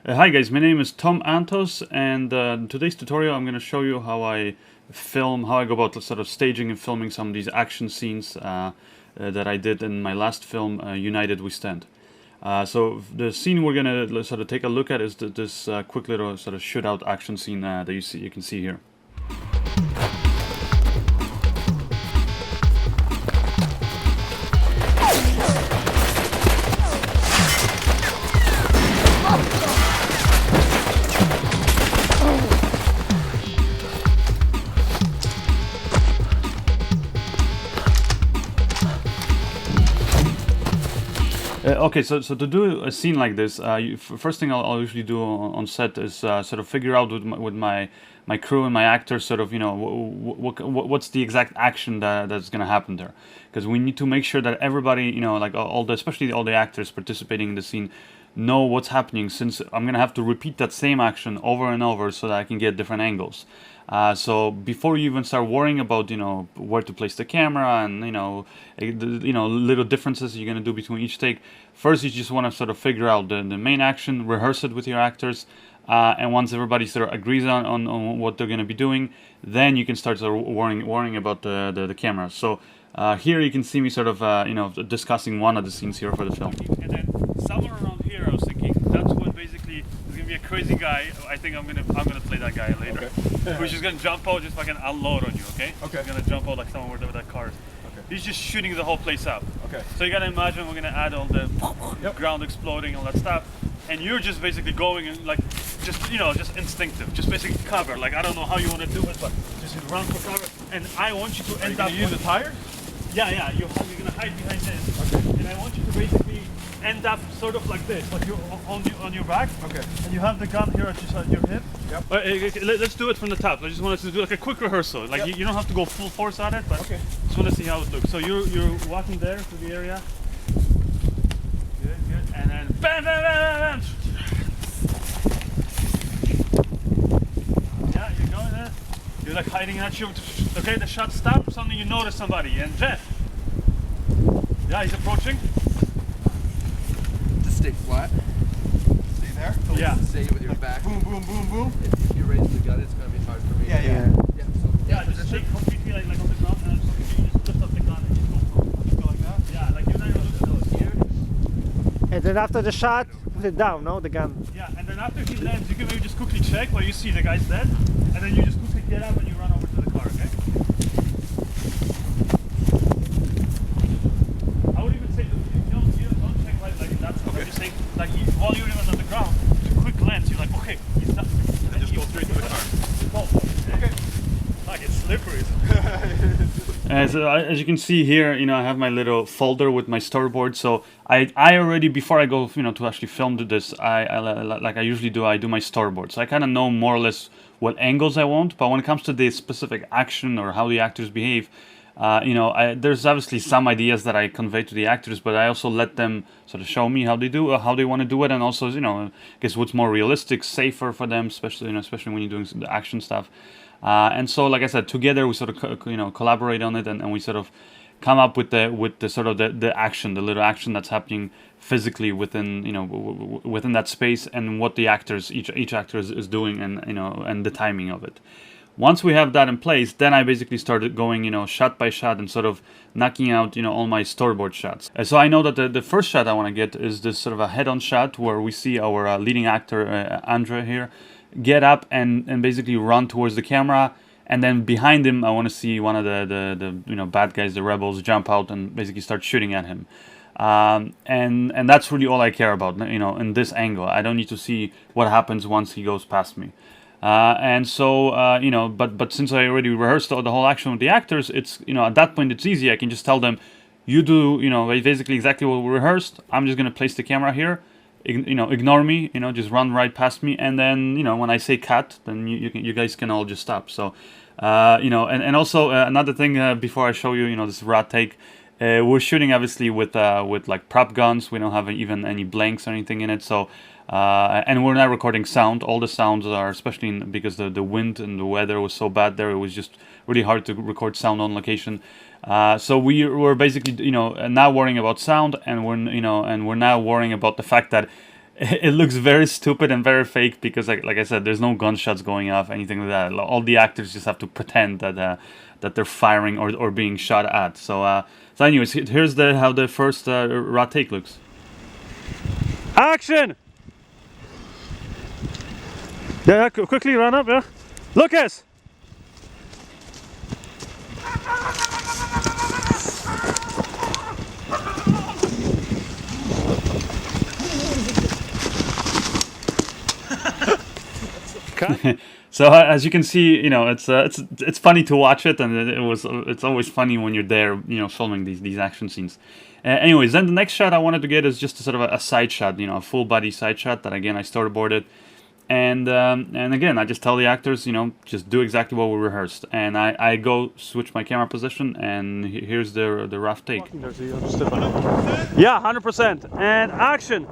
Hi guys, my name is Tom Antos, and in today's tutorial I'm going to show you how I go about sort of staging and filming some of these action scenes that I did in my last film, United We Stand. So the scene we're going to sort of take a look at is this quick little sort of shootout action scene that you can see here. Okay, so to do a scene like this, first thing I'll usually do on set is sort of figure out with my crew and my actors sort of, you know, what's the exact action that's going to happen there, because we need to make sure that everybody, you know, like especially all the actors participating in the scene, know what's happening, since I'm going to have to repeat that same action over and over so that I can get different angles. So before you even start worrying about, you know, where to place the camera and, you know, little differences you're going to do between each take, first you just want to sort of figure out the main action, rehearse it with your actors, and once everybody sort of agrees on what they're going to be doing, then you can start sort of worrying about the camera. So here you can see me sort of, you know, discussing one of the scenes here for the film. And then somewhere around here I was thinking, that's when basically there's going to be a crazy guy. I think I'm gonna play that guy later. Okay. Who's just gonna jump out, just fucking unload on you, okay? Okay. He's gonna jump out like someone with that car. Okay. He's just shooting the whole place up. Okay. So you gotta imagine we're gonna add all the ground exploding, all that stuff, and you're just basically going and like, just, you know, just instinctive, just basically cover. Like, I don't know how you want to do it, but just run for cover. And I want you to end up. Use the tires? Yeah. You're gonna hide behind this. Okay. And I want you to basically end up sort of like this, like you're on your back. Okay. And you have the gun here at your hip. Yep. Let's do it from the top. I just wanted to do like a quick rehearsal. Like, you don't have to go full force on it, but okay. Just want to see how it looks. So you're walking there to the area. Good. And then bam, bam, bam, bam, bam. Yeah, you're going there. You're like hiding at you. Okay, the shot stops. Suddenly you notice somebody. And Jeff. Yeah, he's approaching. Just stay flat. Stay there? Yeah. Stay with your back. Boom, boom, boom, boom. If you raise the gun, it's going to be hard for me. Yeah. So, just stay completely like on the ground, and you just lift up the gun and just go like that. Yeah, like you're not going to look at here. And then after the shot, put it down, no? The gun. Yeah, and then after he lands, you can maybe just quickly check where you see the guy's dead, and then you just quickly get up and you run over to the car, okay? I would even say, you don't check like that stuff. Okay. I'm just saying, like, while you're even on the ground, a quick glance, you're like, okay, he's done. And just go straight to the car. Okay. Like, it's slippery. As you can see here, you know, I have my little folder with my storyboard. So I already, before I go, you know, to actually film this, like I usually do, I do my storyboard. So I kind of know more or less what angles I want. But when it comes to the specific action or how the actors behave, you know, there's obviously some ideas that I convey to the actors, but I also let them sort of show me how they do, how they want to do it, and also, you know, I guess what's more realistic, safer for them, especially when you're doing the action stuff. And so, like I said, together we sort of collaborate on it, and we sort of come up with the sort of the action, the little action that's happening physically within, you know, within that space, and what the actors, each actor is doing, and, you know, and the timing of it. Once we have that in place, then I basically started going, you know, shot by shot and sort of knocking out, you know, all my storyboard shots. So I know that the first shot I want to get is this sort of a head-on shot where we see our leading actor, Andre here, get up and basically run towards the camera, and then behind him I want to see one of the you know, bad guys, the rebels, jump out and basically start shooting at him. And that's really all I care about, you know, in this angle. I don't need to see what happens once he goes past me. And so, you know, but since I already rehearsed the whole action with the actors, it's, you know, at that point it's easy. I can just tell them, you do, you know, basically exactly what we rehearsed. I'm just going to place the camera here, you know, ignore me, you know, just run right past me. And then, you know, when I say cut, then you guys can all just stop. So, you know, and also another thing before I show you, you know, this raw take, we're shooting obviously with like prop guns. We don't have even any blanks or anything in it. So, and we're not recording sound. All the sounds are, especially because the wind and the weather was so bad there, it was just really hard to record sound on location. So we were basically, you know, not worrying about sound, and we're now worrying about the fact that it looks very stupid and very fake because, like I said, there's no gunshots going off, anything like that. All the actors just have to pretend that they're firing or being shot at. So anyways, here's how the first raw take looks. Action! Yeah, quickly run up, yeah. Lucas! So as you can see, it's funny to watch it, and it's always funny when you're there, filming these action scenes. Anyways, then the next shot I wanted to get is just a sort of a side shot, a full body side shot that again I storyboarded, and again I just tell the actors, just do exactly what we rehearsed, and I go switch my camera position, and here's the rough take. Yeah, 100%. And action!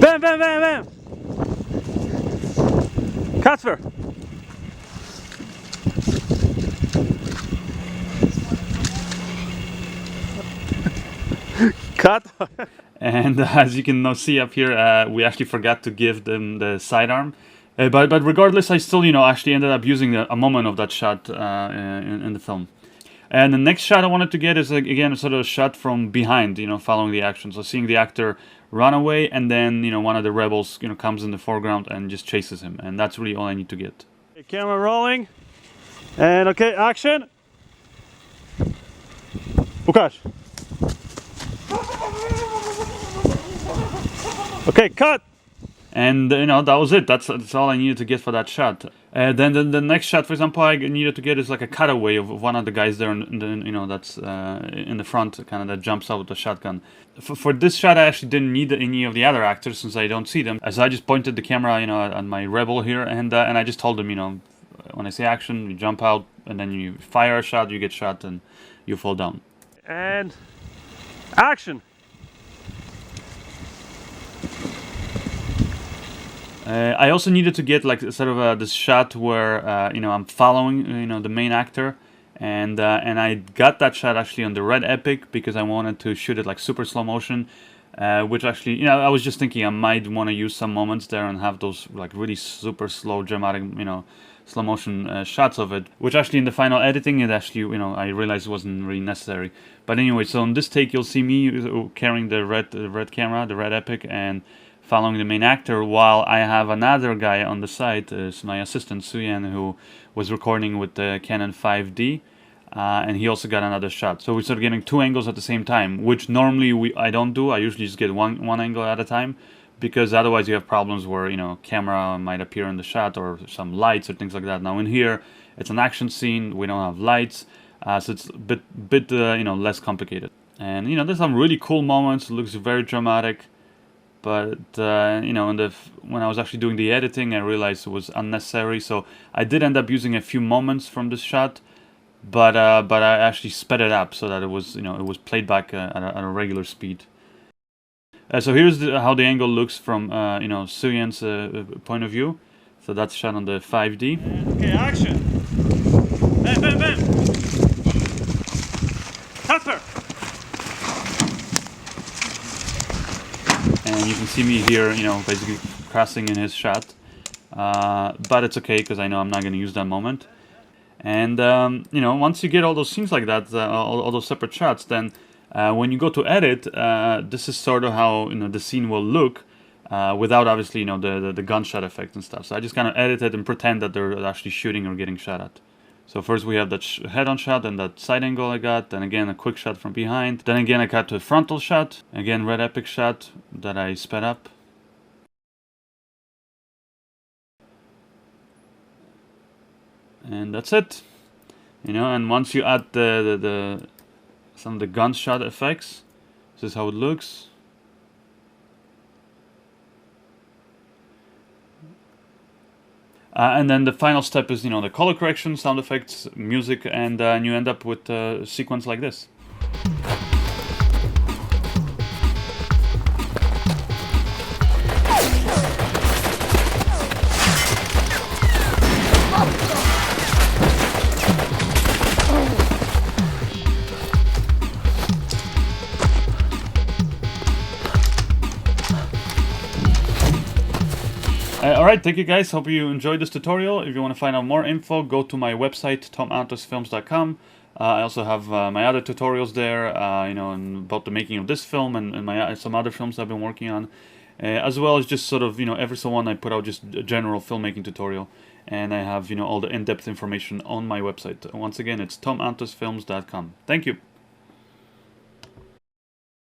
Bam, bam, bam, bam! Kasper! Cut! And as you can now see up here, we actually forgot to give them the sidearm. But regardless, I still, actually ended up using a moment of that shot in the film. And the next shot I wanted to get is, again, sort of a shot from behind, following the action. So seeing the actor run away, and then, one of the rebels, comes in the foreground and just chases him. And that's really all I need to get. Okay, camera rolling. And okay, action. Łukasz. Okay, cut. And that was it. That's all I needed to get for that shot. Then the next shot, for example, I needed to get is like a cutaway of one of the guys there, that's in the front, kind of that jumps out with the shotgun. For this shot, I actually didn't need any of the other actors since I don't see them. So I just pointed the camera, at my rebel here, and I just told them, when I say action, you jump out, and then you fire a shot, you get shot, and you fall down. And action. I also needed to get like sort of this shot where I'm following the main actor, and I got that shot actually on the Red Epic because I wanted to shoot it like super slow motion, which actually I was just thinking I might want to use some moments there and have those like really super slow dramatic slow motion shots of it, which actually in the final editing it actually I realized wasn't really necessary. But anyway, so in this take you'll see me carrying the red camera, the Red Epic, and following the main actor, while I have another guy on the side, is my assistant Suyan, who was recording with the Canon 5D, and he also got another shot. So we're sort of getting two angles at the same time, which normally I don't do. I usually just get one angle at a time, because otherwise you have problems where camera might appear in the shot or some lights or things like that. Now in here, it's an action scene. We don't have lights, so it's a bit less complicated. And there's some really cool moments. It looks very dramatic. But when I was actually doing the editing, I realized it was unnecessary. So I did end up using a few moments from this shot, but I actually sped it up so that it was it was played back at a regular speed. So here's how the angle looks from Suyan's point of view. So that's shot on the 5D. Okay, action. Bam, bam, bam. Kasper. And you can see me here, basically crossing in his shot. But it's okay, because I know I'm not going to use that moment. And, once you get all those scenes like that, all those separate shots, then when you go to edit, this is sort of how, the scene will look, without, obviously, the gunshot effect and stuff. So I just kind of edit it and pretend that they're actually shooting or getting shot at. So first we have that head-on shot and that side angle I got, then again a quick shot from behind, then again I got to a frontal shot, again Red Epic shot that I sped up. And that's it. And once you add some of the gunshot effects, this is how it looks. And then the final step is, the color correction, sound effects, music, and you end up with a sequence like this. Alright, thank you guys. Hope you enjoyed this tutorial. If you want to find out more info, go to my website, tomantosfilms.com. I also have my other tutorials there, you know, about the making of this film and my some other films I've been working on. As well as just sort of, you know, every so on I put out just a general filmmaking tutorial. And I have, you know, all the in-depth information on my website. Once again, it's tomantosfilms.com. Thank you.